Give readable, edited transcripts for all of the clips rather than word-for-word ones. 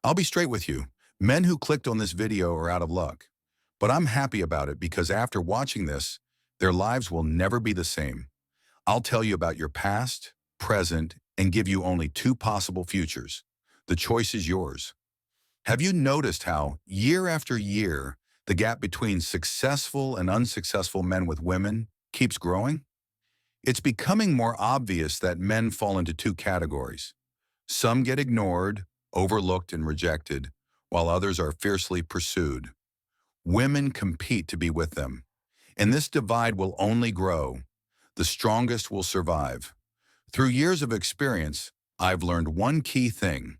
I'll be straight with you. Men who clicked on this video are out of luck. But I'm happy about it because after watching this, their lives will never be the same. I'll tell you about your past, present, and give you only two possible futures. The choice is yours. Have you noticed how, year after year, the gap between successful and unsuccessful men with women keeps growing? It's becoming more obvious that men fall into two categories. Some get ignored, overlooked, and rejected, while others are fiercely pursued. Women compete to be with them, and this divide will only grow. The strongest will survive. Through years of experience, I've learned one key thing.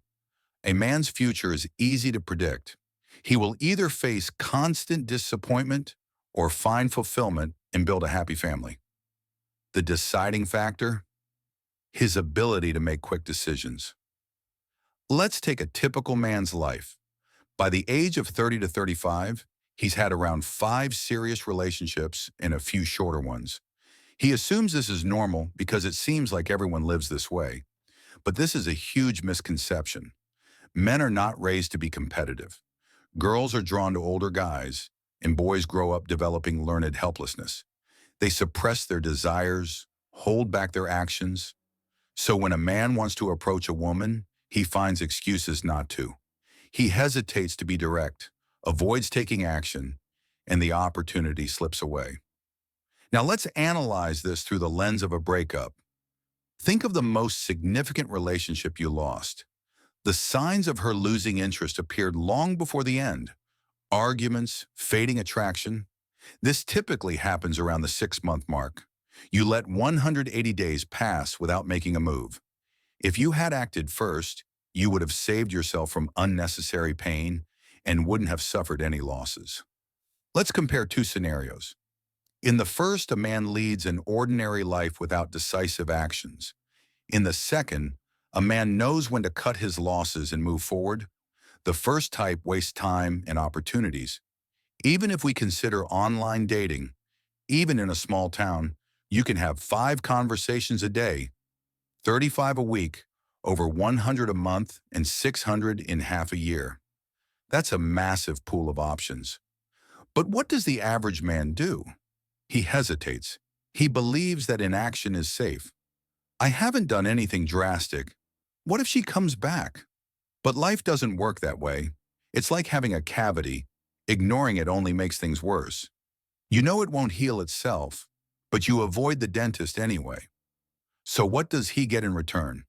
A man's future is easy to predict. He will either face constant disappointment or find fulfillment and build a happy family. The deciding factor? His ability to make quick decisions. Let's take a typical man's life. By the age of 30 to 35, he's had around 5 serious relationships and a few shorter ones. He assumes this is normal because it seems like everyone lives this way. But this is a huge misconception. Men are not raised to be competitive. Girls are drawn to older guys, and boys grow up developing learned helplessness. They suppress their desires, hold back their actions. So when a man wants to approach a woman, he finds excuses not to. He hesitates to be direct, avoids taking action, and the opportunity slips away. Now let's analyze this through the lens of a breakup. Think of the most significant relationship you lost. The signs of her losing interest appeared long before the end. Arguments, fading attraction. This typically happens around the 6-month mark. You let 180 days pass without making a move. If you had acted first, you would have saved yourself from unnecessary pain and wouldn't have suffered any losses. Let's compare two scenarios. In the first, a man leads an ordinary life without decisive actions. In the second, a man knows when to cut his losses and move forward. The first type wastes time and opportunities. Even if we consider online dating, even in a small town, you can have 5 conversations a day, 35 a week, over 100 a month, and 600 in half a year. That's a massive pool of options. But what does the average man do? He hesitates. He believes that inaction is safe. I haven't done anything drastic. What if she comes back? But life doesn't work that way. It's like having a cavity. Ignoring it only makes things worse. You know it won't heal itself, but you avoid the dentist anyway. So what does he get in return?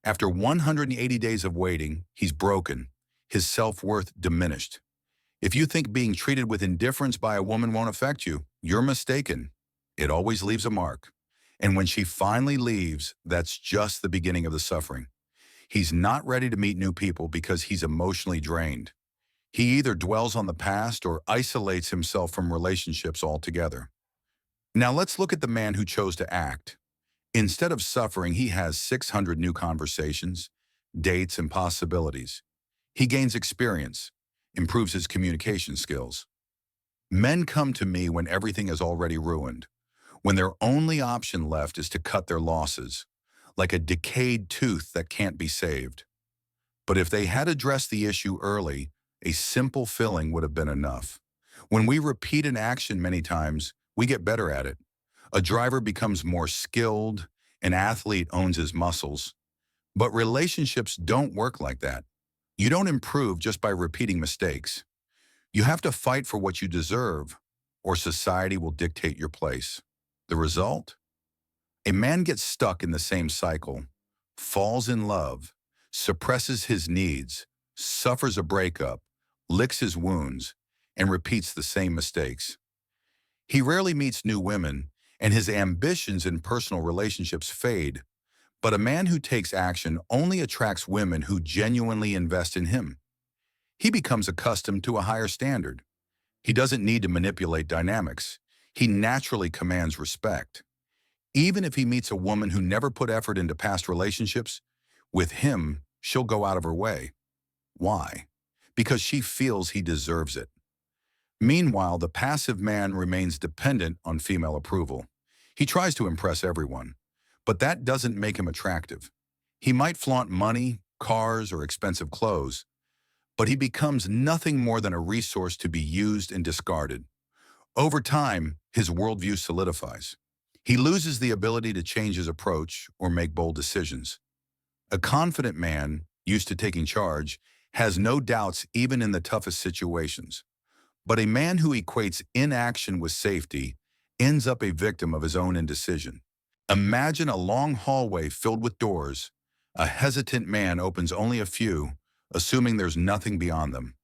After 180 days of waiting, he's broken, his self-worth diminished. If you think being treated with indifference by a woman won't affect you, you're mistaken. It always leaves a mark. And when she finally leaves, that's just the beginning of the suffering. He's not ready to meet new people because he's emotionally drained. He either dwells on the past or isolates himself from relationships altogether. Now let's look at the man who chose to act. Instead of suffering, he has 600 new conversations, dates, and possibilities. He gains experience, improves his communication skills. Men come to me when everything is already ruined, when their only option left is to cut their losses, like a decayed tooth that can't be saved. But if they had addressed the issue early, a simple filling would have been enough. When we repeat an action many times, we get better at it. A driver becomes more skilled, an athlete owns his muscles. But relationships don't work like that. You don't improve just by repeating mistakes. You have to fight for what you deserve, or society will dictate your place. The result? A man gets stuck in the same cycle, falls in love, suppresses his needs, suffers a breakup, licks his wounds, and repeats the same mistakes. He rarely meets new women, and his ambitions in personal relationships fade. But a man who takes action only attracts women who genuinely invest in him. He becomes accustomed to a higher standard. He doesn't need to manipulate dynamics. He naturally commands respect. Even if he meets a woman who never put effort into past relationships, with him, she'll go out of her way. Why? Because she feels he deserves it. Meanwhile, the passive man remains dependent on female approval. He tries to impress everyone, but that doesn't make him attractive. He might flaunt money, cars, or expensive clothes, but he becomes nothing more than a resource to be used and discarded. Over time, his worldview solidifies. He loses the ability to change his approach or make bold decisions. A confident man, used to taking charge, has no doubts even in the toughest situations. But a man who equates inaction with safety ends up a victim of his own indecision. Imagine a long hallway filled with doors. A hesitant man opens only a few, assuming there's nothing beyond them.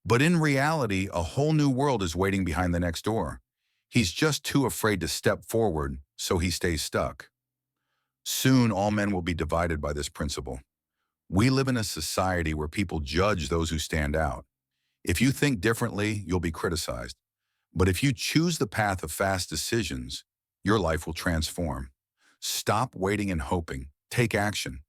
But in reality, a whole new world is waiting behind the next door. He's just too afraid to step forward, so he stays stuck. Soon, all men will be divided by this principle. We live in a society where people judge those who stand out. If you think differently, you'll be criticized. But if you choose the path of fast decisions, your life will transform. Stop waiting and hoping. Take action.